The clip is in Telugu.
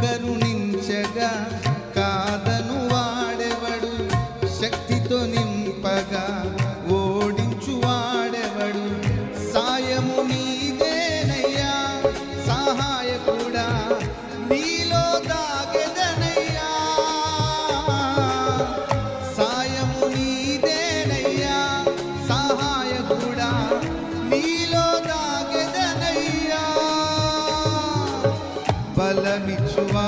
కరుణించగా కాదను వాడెవడు, శక్తితో నింపగా ఓడించు వాడెవడు. సాయము నీదేనయ్యా సహాయకుడా, నీలో దాగెదనయ్యా. సాయము నీదేనయ్యా సహాయకుడా, నీలో దాగెదనయ్యా. బలమిచ్చువా